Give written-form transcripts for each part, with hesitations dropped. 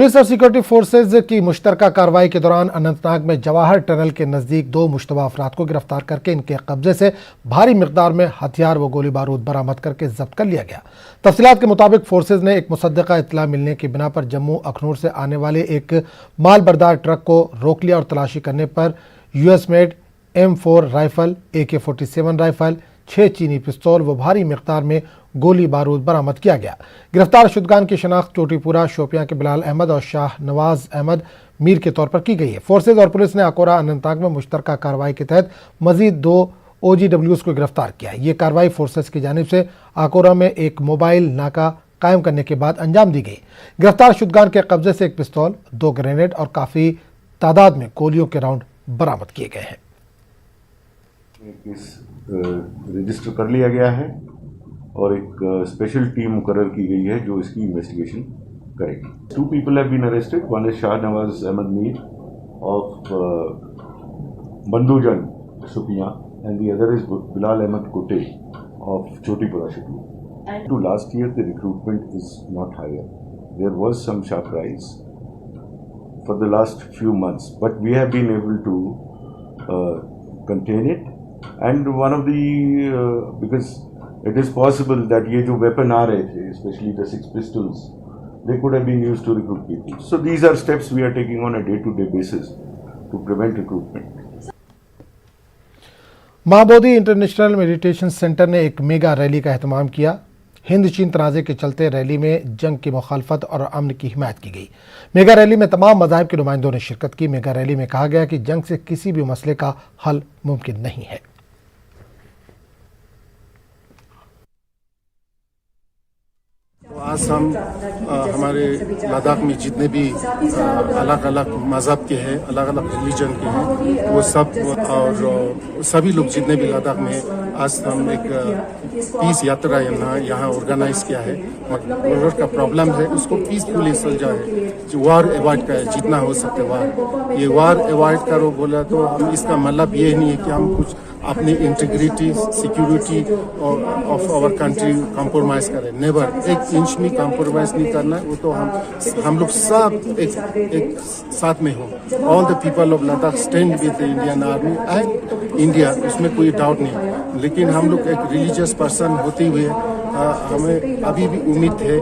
Police और security forces की मुश्तरका कार्रवाई के दौरान अनंतनाग में जवाहर टनल के नजदीक 2 मुश्तबा अफराद को गिरफ्तार करके इनके कब्जे से भारी मिकदार में हथियार व गोली बारूद बरामद करके जब्त कर लिया गया। तफसीलात के मुताबिक फोर्सेज ने एक मुसद्दका इत्तला मिलने की बिना पर जम्मू अखनूर से आने वाले एक माल बरदार ट्रक को रोक लिया और तलाशी करने पर US made M4 rifle, AK-47 rifle, 6 चीनी पिस्तौल व भारी मिकदार में गोली बारूद बरामद किया गया। गिरफ्तार शुदगान की शनाख्त चोटीपुरा शोपियां के बिलाल अहमद और शाह नवाज अहमद मीर के तौर पर की गई है। फोर्सेज और पुलिस ने अकोरा अनंतनाग में मुश्तरका कार्रवाई के तहत मजीद 2 OGWs को गिरफ्तार किया। ये कार्रवाई फोर्सेज की जानिब से अकोरा में एक मोबाइल नाका कायम करने के बाद अंजाम दी गई। गिरफ्तार शुदगान के कब्जे से एक पिस्तौल, 2 ग्रेनेड और काफी तादाद में गोलियों के राउंड बरामद किए गए हैं। केस रजिस्टर कर लिया गया है और एक स्पेशल टीम मुकर्रर की गई है जो इसकी इन्वेस्टिगेशन करेगी। 2 people have been arrested. One is Shah Nawaz Ahmad Mir of Bandujan, Shopia, and the other is Bilal Ahmad Kote of Chotipura, Shopia. To last year, the recruitment is not higher. There was some sharp rise for the last few months, but we have been able to contain it. And one of the because it is possible that ये जो weapon आ रहे थे, especially the 6 pistols, they could have been used to recruit people. So these are steps we are taking on a day-to-day basis to prevent recruitment. Mahabodhi international meditation centre ने एक mega rally का एहतमाम किया। हिंद चीन तनाज़े के चलते rally में जंग की मुखालफत और अमन की हिमायत की गई। मेगा रैली में तमाम मज़ाहिब के नुमाइंदों ने शिरकत की। मेगा रैली में कहा गया कि जंग से किसी भी मसले का हल मुमकिन नहीं है। आज हम हमारे लद्दाख में जितने भी अलग अलग मज़हब के हैं, अलग अलग रिलीजन के हैं, वो सब और सभी लोग जितने भी लद्दाख में हैं, आज हम एक पीस यात्रा यहाँ ऑर्गेनाइज किया है। बॉर्डर का प्रॉब्लम है, उसको पीसफुली सुलझा है, जो वार अवॉइड का है, जितना हो सकता है वार। ये वार अवॉइड करो बोला तो हम इसका मतलब ये नहीं है कि हम कुछ अपनी integrity, security of our country compromise करें। नेवर, 1 इंच भी कंप्रोमाइज नहीं करना है। वो तो हम लोग सब एक साथ में हो। All the people of Ladakh stand with the Indian army and India, उसमें कोई डाउट नहीं। लेकिन हम लोग एक रिलीजियस पर्सन होते हुए हमें अभी भी उम्मीद है,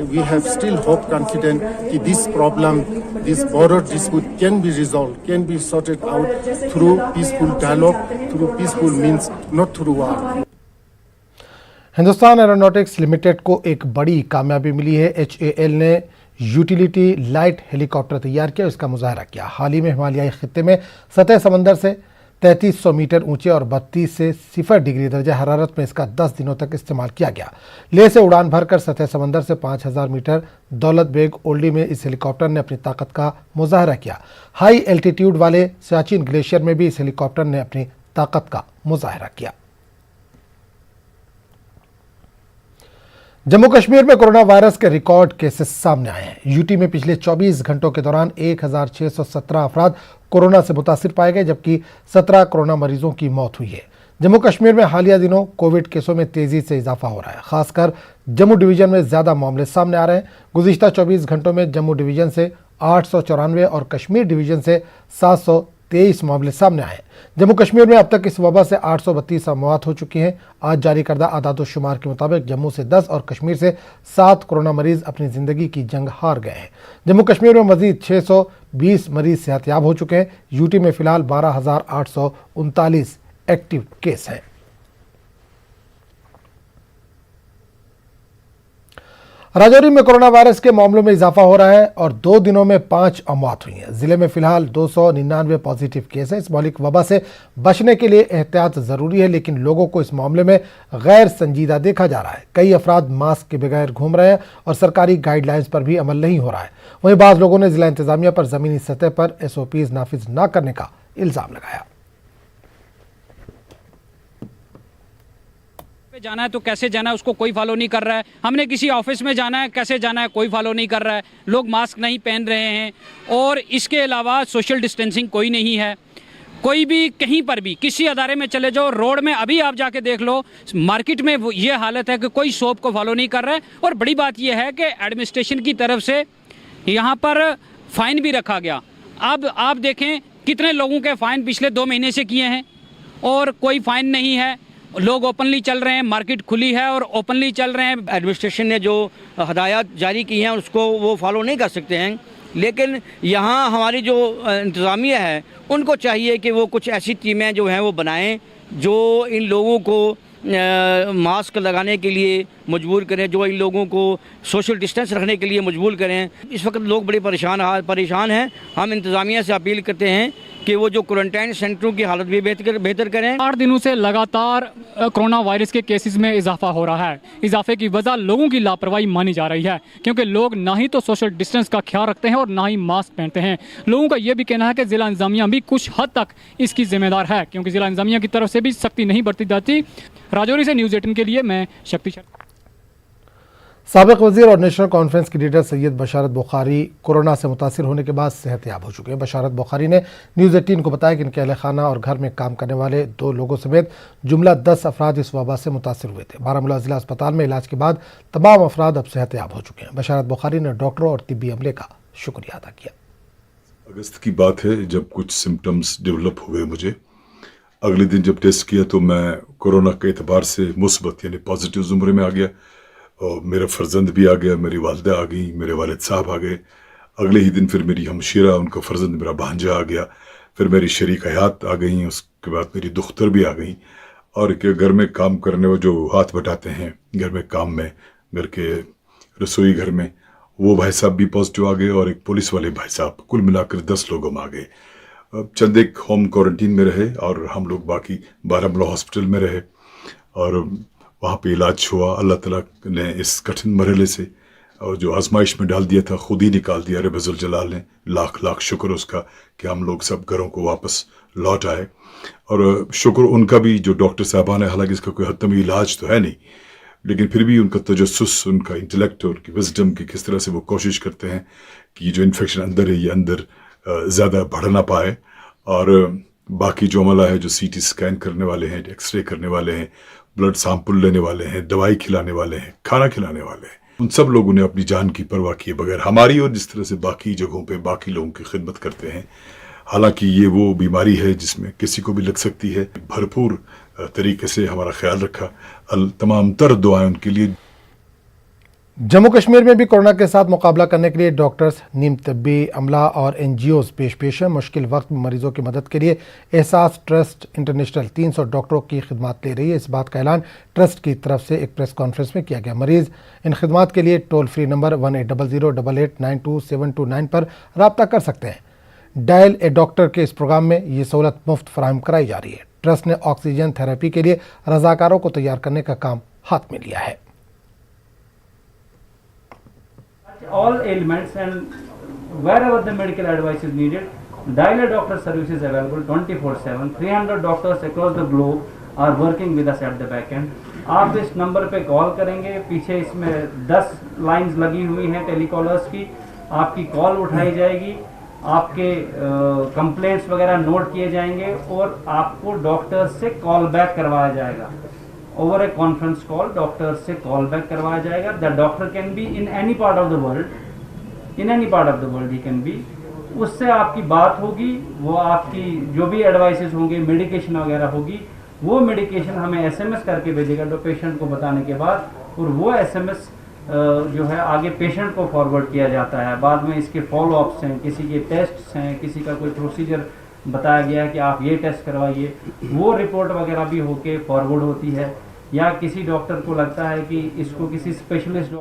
we have still hope, confident कि this problem, this border dispute can be resolve, can be sorted out through peaceful dialogue, through peaceful means, not through war. Hindustan Aeronautics Limited को एक बड़ी कामयाबी मिली है। HAL ने यूटिलिटी लाइट हेलीकॉप्टर तैयार किया, इसका मुजाहरा किया। हाल ही में हिमालयाई खित्ते में सतह समंदर से 3300 मीटर ऊंचे और 32 से 0 डिग्री दर्जा हरारत में इसका 10 दिनों तक इस्तेमाल किया गया। लेह से उड़ान भरकर सतह समंदर से 5000 मीटर दौलत बेग ओल्डी में इस हेलीकॉप्टर ने अपनी ताकत का मुजाहरा किया। हाई एल्टीट्यूड वाले सियाचिन ग्लेशियर में भी इस हेलीकॉप्टर ने अपनी ताकत का मुजाहरा किया। जम्मू कश्मीर में कोरोना वायरस के रिकॉर्ड केसेस सामने आए हैं। यूटी में पिछले 24 घंटों के दौरान 1617 अफराद कोरोना से मुतासिर पाए गए, जबकि 17 कोरोना मरीजों की मौत हुई है। जम्मू कश्मीर में हालिया दिनों कोविड केसों में तेजी से इजाफा हो रहा है। खासकर जम्मू डिवीजन में ज्यादा मामले सामने आ रहे हैं। गुज़िश्ता 24 घंटों में जम्मू डिवीजन से 894 और कश्मीर डिवीजन से 723 मामले सामने आए। जम्मू कश्मीर में अब तक इस वबा से 832 मौत हो चुकी हैं। आज जारी करदा आदाद-ओ-शुमार के मुताबिक जम्मू से 10 और कश्मीर से 7 कोरोना मरीज अपनी जिंदगी की जंग हार गए हैं। जम्मू कश्मीर में मजीद 620 मरीज सेहतयाब हो चुके हैं। यूटी में फिलहाल 12,839 एक्टिव केस हैं। राजौरी में कोरोना वायरस के मामलों में इजाफा हो रहा है और 2 दिनों में 5 अमवात हुई हैं। जिले में फिलहाल 299 पॉजिटिव केस हैं। इस मौलिक वबा से बचने के लिए एहतियात जरूरी है, लेकिन लोगों को इस मामले में गैर संजीदा देखा जा रहा है। कई अफराद मास्क के बगैर घूम रहे हैं और सरकारी गाइडलाइंस पर भी अमल नहीं हो रहा है। वहीं बाज़ लोगों ने जिला इंतजामिया पर जमीनी सतह पर SOPs नाफिज न करने का इल्जाम लगाया। जाना है तो कैसे जाना है उसको कोई फॉलो नहीं कर रहा है। हमने किसी ऑफिस में जाना है, कैसे जाना है कोई फॉलो नहीं कर रहा है। लोग मास्क नहीं पहन रहे हैं और इसके अलावा सोशल डिस्टेंसिंग कोई नहीं है। कोई भी कहीं पर भी किसी अदारे में चले जाओ, रोड में अभी आप जाके देख लो, मार्केट में ये हालत है कि कोई शॉप को फॉलो नहीं कर रहा है। और बड़ी बात यह है कि एडमिनिस्ट्रेशन की तरफ से यहाँ पर फाइन भी रखा गया। अब आप देखें कितने लोगों के फाइन पिछले 2 महीने से किए हैं और कोई फाइन नहीं है। लोग ओपनली चल रहे हैं, मार्केट खुली है और ओपनली चल रहे हैं। एडमिनिस्ट्रेशन ने जो हदायत जारी की हैं उसको वो फॉलो नहीं कर सकते हैं, लेकिन यहाँ हमारी जो इंतज़ामिया है उनको चाहिए कि वो कुछ ऐसी टीमें जो हैं वो बनाएं जो इन लोगों को मास्क लगाने के लिए मजबूर करें, जो इन लोगों को सोशल डिस्टेंस रखने के लिए मजबूर करें। इस वक्त लोग बड़े परेशान हैं। हम इंतज़ामिया से अपील करते हैं कि वो जो क्वारंटाइन सेंटरों की हालत भी बेहतर करें। 8 दिनों से लगातार कोरोना वायरस के केसेस में इजाफा हो रहा है। इजाफे की वजह लोगों की लापरवाही मानी जा रही है, क्योंकि लोग ना ही तो सोशल डिस्टेंस का ख्याल रखते हैं और ना ही मास्क पहनते हैं। लोगों का ये भी कहना है कि जिला इंतजामिया भी कुछ हद तक इसकी जिम्मेदार है, क्योंकि जिला इंतजामिया की तरफ से भी सख्ती नहीं बरती जाती। राजौरी से न्यूज़ 18 के लिए मैं शक्ति शर्मा। साबिक वजीर और नेशनल कॉन्फ्रेंस की लीडर सैयद बशारत बुखारी कोरोना से मुतासिर होने के बाद सेहतयाब हो चुके हैं। बशारत बुखारी ने न्यूज़ 18 को बताया कि इनके अहल खाना और घर में काम करने वाले 2 लोगों समेत जुमला 10 अफराद इस वबा से मुतासिर हुए थे। बारामूला जिला अस्पताल में इलाज के बाद तमाम अफराद अब सेहतयाब हो चुके हैं। बशारत बुखारी ने डॉक्टरों और तिब्बी अमले का शुक्रिया अदा किया। अगस्त की बात है जब कुछ सिम्टम्स डेवलप हुए मुझे। अगले दिन जब टेस्ट किया तो मैं कोरोना के एतबार से मुस्बत यानी पॉजिटिव ज़ुमरे में आ गया और मेरा फर्जंद भी आ गया, मेरी वालदा आ गई, मेरे वालिद साहब आ गए। अगले ही दिन फिर मेरी हमशीरा, उनका फर्जंद मेरा भांजा आ गया, फिर मेरी शरीक हयात आ गई, उसके बाद मेरी दुख्तर भी आ गई। और घर में काम करने वो जो हाथ बटाते हैं घर में काम में, घर के रसोई घर में, वो भाई साहब भी पॉजिटिव आ गए और एक पुलिस वाले भाई साहब, कुल मिलाकर 10 लोग हम आ गए। चंद एक होम क्वारंटीन में रहे और हम लोग बाकी बारामूला हॉस्पिटल में रहे और वहाँ पे इलाज हुआ। अल्लाह ताला ने इस कठिन मरहले से और जो आजमाइश में डाल दिया था खुद ही निकाल दिया रब ज़ुल जलाल ने। लाख लाख शुक्र उसका कि हम लोग सब घरों को वापस लौट आए। और शुक्र उनका भी जो डॉक्टर साहबान है, हालांकि इसका कोई हतमी इलाज तो है नहीं, लेकिन फिर भी उनका तजस्सुस, उनका इंटेलेक्ट और उनकी विजडम की किस तरह से वो कोशिश करते हैं कि ये जो इन्फेक्शन अंदर है ये अंदर ज़्यादा बढ़ ना पाए। और बाकी जो अमला है, जो CT स्कैन करने वाले हैं, एक्सरे करने वाले हैं, ब्लड सैंपल लेने वाले हैं, दवाई खिलाने वाले हैं, खाना खिलाने वाले हैं, उन सब लोगों ने अपनी जान की परवाह किए बगैर हमारी और जिस तरह से बाकी जगहों पे बाकी लोगों की खिदमत करते हैं। हालांकि ये वो बीमारी है जिसमें किसी को भी लग सकती है। भरपूर तरीके से हमारा ख्याल रखा। तमाम तर दुआएं उनके लिए। जम्मू कश्मीर में भी कोरोना के साथ मुकाबला करने के लिए डॉक्टर्स, नीम तब्बी अमला और NGOs पेश हैं। मुश्किल वक्त में मरीजों की मदद के लिए एहसास ट्रस्ट इंटरनेशनल 300 डॉक्टरों की खिदमत ले रही है। इस बात का ऐलान ट्रस्ट की तरफ से एक प्रेस कॉन्फ्रेंस में किया गया। मरीज इन खिदमत के लिए टोल फ्री नंबर 18008892 पर रब्ता कर सकते हैं। डायल ए डॉक्टर के इस प्रोग्राम में ये सहूलत मुफ्त फराहम कराई जा रही है। ट्रस्ट ने ऑक्सीजन थेरेपी के लिए रजाकारों को तैयार करने का काम हाथ में लिया है। all ailments, and wherever the medical advice is needed, Dial a Doctor service is available 24/7. 300 doctors across the globe are working with us at the back end. आप इस नंबर पे कॉल करेंगे, पीछे इसमें 10 लाइंस लगी हुई हैं टेलीकॉलर्स की, आपकी कॉल उठाई जाएगी, आपके कंप्लेंट्स वगैरह नोट किए जाएंगे और आपको डॉक्टर से कॉल बैक करवाया जाएगा। ओवर ए कॉन्फ्रेंस कॉल डॉक्टर से कॉल बैक करवाया जाएगा। The doctor can be in any part of the world, in any part of the world he can be. उससे आपकी बात होगी, वो आपकी जो भी एडवाइसेस होंगे, मेडिकेशन वगैरह होगी, वो मेडिकेशन हमें SMS करके भेजेगा तो पेशेंट को बताने के बाद, और वो SMS जो है आगे पेशेंट को फॉरवर्ड किया जाता है। बाद में इसके फॉलो अप्स हैं, किसी के टेस्ट्स हैं, किसी का कोई प्रोसीजर बताया गया है कि आप ये टेस्ट करवाइए, वो रिपोर्ट वगैरह भी होके फॉरवर्ड होती है। या किसी डॉक्टर को लगता है कि इसको किसी स्पेशलिस्ट।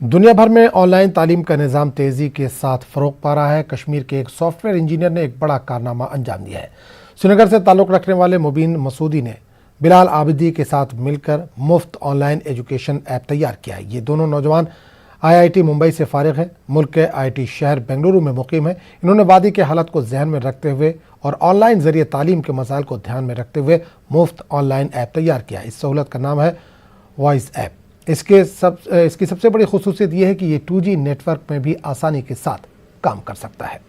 दुनिया भर में ऑनलाइन तालीम का निज़ाम तेज़ी के साथ फ़रोग पा रहा है। कश्मीर के एक सॉफ्टवेयर इंजीनियर ने एक बड़ा कारनामा अंजाम दिया है। श्रीनगर से ताल्लुक़ रखने वाले मुबीन मसूदी ने बिलाल आबिदी के साथ मिलकर मुफ्त ऑनलाइन एजुकेशन ऐप तैयार किया है। ये दोनों नौजवान IIT मुंबई से फारिग हैं, मुल्क के IT शहर बेंगलुरु में मुकीम हैं। इन्होंने वादी के हालत को जहन में रखते हुए और ऑनलाइन ज़रिए तालीम के मसाइल को ध्यान में रखते हुए मुफ्त ऑनलाइन ऐप तैयार किया। इस सहूलत का नाम है वॉइस ऐप। इसकी सबसे बड़ी खुसूसियत यह है कि ये 2G नेटवर्क में भी आसानी के साथ काम कर सकता है।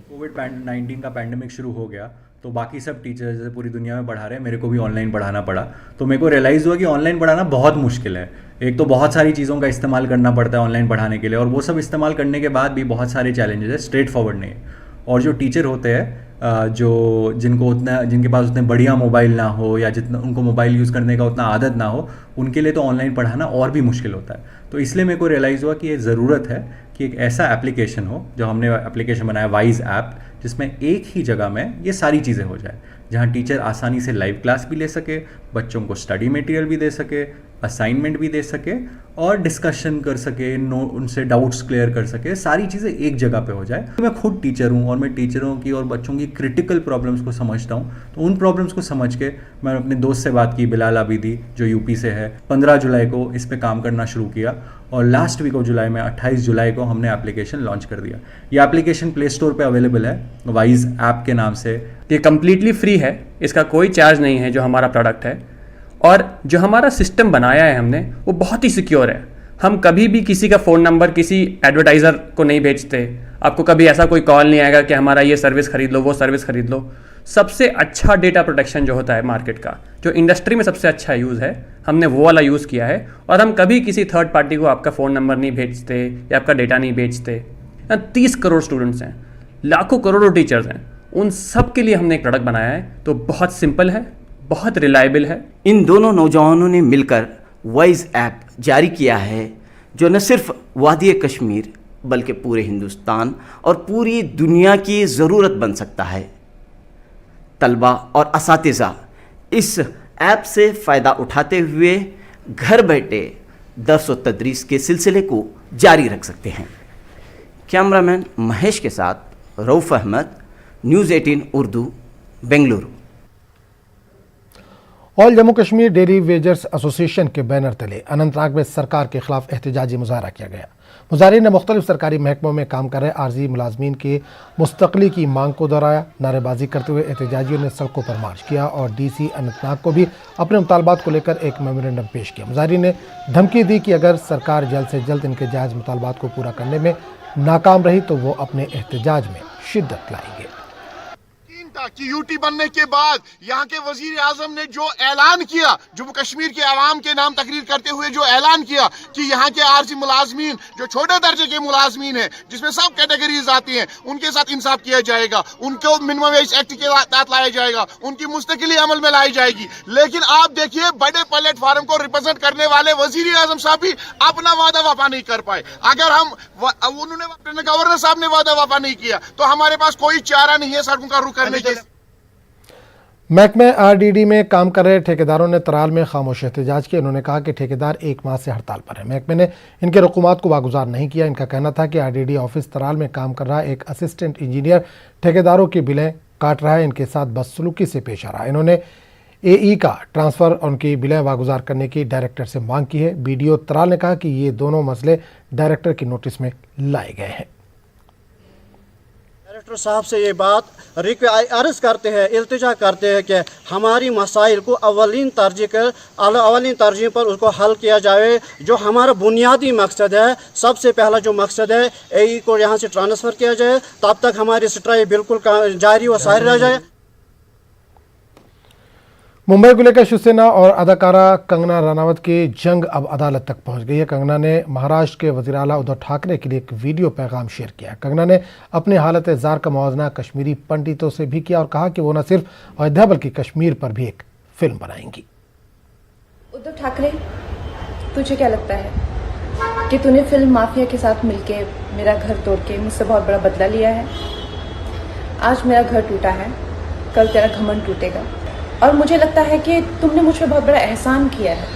कोविड-19 का पैंडेमिक शुरू हो गया तो बाकी सब टीचर्स जैसे पूरी दुनिया में पढ़ा रहे हैं, मेरे को भी ऑनलाइन पढ़ाना पड़ा। तो मेरे को रियलाइज़ हुआ कि ऑनलाइन पढ़ाना बहुत मुश्किल है। एक तो बहुत सारी चीज़ों का इस्तेमाल करना पड़ता है ऑनलाइन पढ़ाने के लिए, और वो सब इस्तेमाल करने के बाद भी बहुत सारे चैलेंजेस है, स्ट्रेट फॉरवर्ड नहीं है। और जो टीचर होते हैं जिनके पास उतने बढ़िया मोबाइल ना हो, या जितना उनको मोबाइल यूज़ करने का उतना आदत ना हो, उनके लिए तो ऑनलाइन पढ़ाना और भी मुश्किल होता है। तो इसलिए मेरे को रियलाइज़ हुआ कि ये ज़रूरत है कि एक ऐसा एप्लीकेशन हो, जो हमने एप्लीकेशन बनाया वाइज ऐप, जिसमें एक ही जगह में ये सारी चीज़ें हो जाए, जहाँ टीचर आसानी से लाइव क्लास भी ले सके, बच्चों को स्टडी मटेरियल भी दे सके, असाइनमेंट भी दे सके, और डिस्कशन कर सके, उनसे डाउट्स क्लियर कर सके, सारी चीज़ें एक जगह पे हो जाए। मैं खुद टीचर हूँ और मैं टीचरों की और बच्चों की क्रिटिकल प्रॉब्लम्स को समझता हूँ। तो उन प्रॉब्लम्स को समझ के मैं अपने दोस्त से बात की, बिलाल आबिदी, जो यूपी से है। 15 जुलाई को इस पे काम करना शुरू किया, और लास्ट वीक ऑफ जुलाई में 28 जुलाई को हमने एप्लीकेशन लॉन्च कर दिया। ये एप्लीकेशन प्ले स्टोर पे अवेलेबल है, वाइज ऐप के नाम से। ये कम्प्लीटली फ्री है, इसका कोई चार्ज नहीं है जो हमारा प्रोडक्ट है। और जो हमारा सिस्टम बनाया है हमने, वो बहुत ही सिक्योर है। हम कभी भी किसी का फ़ोन नंबर किसी एडवर्टाइज़र को नहीं भेजते। आपको कभी ऐसा कोई कॉल नहीं आएगा कि हमारा ये सर्विस खरीद लो, वो सर्विस खरीद लो। सबसे अच्छा डेटा प्रोटेक्शन जो होता है मार्केट का, जो इंडस्ट्री में सबसे अच्छा यूज़ है, हमने वो वाला यूज़ किया है। और हम कभी किसी थर्ड पार्टी को आपका फ़ोन नंबर नहीं भेजते या आपका डेटा नहीं बेचते। 30 करोड़ स्टूडेंट्स हैं, लाखों करोड़ों टीचर्स हैं, उन सब के लिए हमने एक प्रोडक्ट बनाया है। तो बहुत सिंपल है, बहुत रिलायबल है। इन दोनों नौजवानों ने मिलकर वाइज ऐप जारी किया है, जो न सिर्फ वादी कश्मीर बल्कि पूरे हिंदुस्तान और पूरी दुनिया की ज़रूरत बन सकता है। तलबा और असातिज़ा इस ऐप से फ़ायदा उठाते हुए घर बैठे दर्स व तदरीस के सिलसिले को जारी रख सकते हैं। कैमरामैन महेश के साथ Rauf Ahmed, news 18 Urdu, Bengaluru. All Jammu Kashmir daily wagers association के बैनर तले अनंतनाग में सरकार के खिलाफ एहतजाजी मुजाहरा किया गया। मुजाहिरीन ने मुख्तलिफ सरकारी महकमों में काम कर रहे आर्जी मुलाजमीन की मुस्तकली की मांग को दोहराया। नारेबाजी करते हुए एहतजाजियों ने सड़कों पर मार्च किया और DC अनंतनाग को भी अपने मुतालबात को लेकर एक मेमोरेंडम पेश किया। मुजाहिरीन ने धमकी दी कि अगर सरकार जल्द से जल्द इनके जायज़ मुतालबात को पूरा करने में नाकाम रही तो वो अपने एहतजाज में शिद्दत लाएंगे। कि यूटी बनने के बाद यहाँ के वजीर आजम ने जो ऐलान किया, जम्मू कश्मीर के आवाम के नाम तकरीर करते हुए जो ऐलान किया कि यहाँ के आरजी मुलाजमीन जो छोटे दर्जे के मुलाजमीन हैं, जिसमें सब कैटेगरीज आती हैं, उनके साथ इंसाफ किया जाएगा, उनको मिनिमम वेज एक्ट के तहत लाया जाएगा, उनकी मुस्तकिली अमल में लाई जाएगी। लेकिन आप देखिए, बड़े प्लेटफार्म को रिप्रेजेंट करने वाले वजीर आजम साहब भी अपना वादा वफा नहीं कर पाए। अगर उन्होंने गवर्नर साहब ने वादा वफा नहीं किया तो हमारे पास कोई चारा नहीं है सड़कों का रुख करने के। महकमे RDD में काम कर रहे ठेकेदारों ने तराल में खामोश एहतजाज किया। उन्होंने कहा कि ठेकेदार 1 माह से हड़ताल पर है। महकमे ने इनके रकूमात को वागुजार नहीं किया। इनका कहना था कि RDD ऑफिस तराल में काम कर रहा एक असिस्टेंट इंजीनियर ठेकेदारों की बिलें काट रहा है, इनके साथ बदसलूकी से पेश आ रहा है। इन्होंने AE का ट्रांसफ़र और उनकी बिलें वागुजार करने की डायरेक्टर से मांग की है। BDO तराल ने कहा कि ये दोनों मसले डायरेक्टर की नोटिस में लाए गए हैं। डायरेक्टर साहब से ये बात अर्ज करते हैं, इल्तिजा करते हैं कि हमारी मसाइल को अवलिन तरजीह पर उसको हल किया जाए। जो हमारा बुनियादी मकसद है, सबसे पहला जो मकसद है, AE को यहाँ से ट्रांसफ़र किया जाए, तब तक हमारी स्ट्राइक बिल्कुल जारी व सारी रह जाए। मुंबई को लेकर शिवसेना और अदाकारा कंगना रनावत की जंग अब अदालत तक पहुंच गई है। कंगना ने महाराष्ट्र के वज़ीर आला उद्धव ठाकरे के लिए एक वीडियो पैगाम शेयर किया। कंगना ने अपनी हालत ज़ार का मुआवजा कश्मीरी पंडितों से भी किया और कहा कि वो न सिर्फ अयोध्या बल्कि कश्मीर पर भी एक फिल्म बनाएंगी। उद्धव ठाकरे, तुझे क्या लगता है कि तूने फिल्म माफिया के साथ मिलके मेरा घर तोड़ के मुझसे बहुत बड़ा बदला लिया है? आज मेरा घर टूटा है, कल तेरा घमंड टूटेगा। और मुझे लगता है कि तुमने मुझ पर बहुत बड़ा एहसान किया है,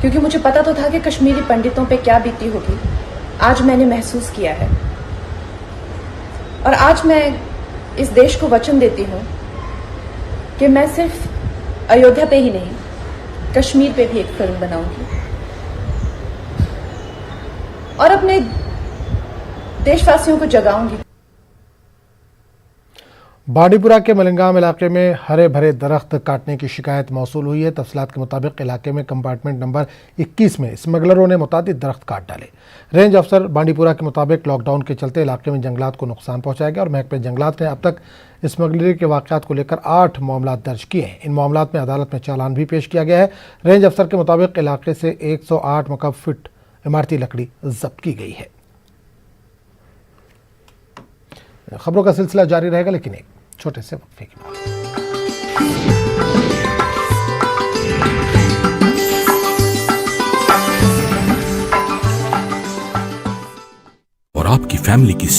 क्योंकि मुझे पता तो था कि कश्मीरी पंडितों पे क्या बीती होगी। आज मैंने महसूस किया है और आज मैं इस देश को वचन देती हूँ कि मैं सिर्फ अयोध्या पे ही नहीं, कश्मीर पे भी एक फिल्म बनाऊंगी और अपने देशवासियों को जगाऊंगी। बांडीपुरा के मलिंगाम इलाके में हरे भरे दरख्त काटने की शिकायत मौसूल हुई है। तफसीलात के मुताबिक इलाके में कंपार्टमेंट नंबर 21 में स्मगलरों ने मुतादिद दरख्त काट डाले। रेंज अफसर बांडीपुरा के मुताबिक लॉकडाउन के चलते इलाके में जंगलात को नुकसान पहुंचाया गया और महकमे जंगलात ने अब तक स्मगलरी के वाक़यात को लेकर 8 मामला दर्ज किए हैं। इन मामलात में अदालत में चालान भी पेश किया गया है। रेंज अफसर के मुताबिक इलाके से 108 मुकब फीट इमारती लकड़ी जब्त की गई है। खबरों का सिलसिला जारी रहेगा, लेकिन एक छोटे से वक्फे के बाद। और आपकी फैमिली की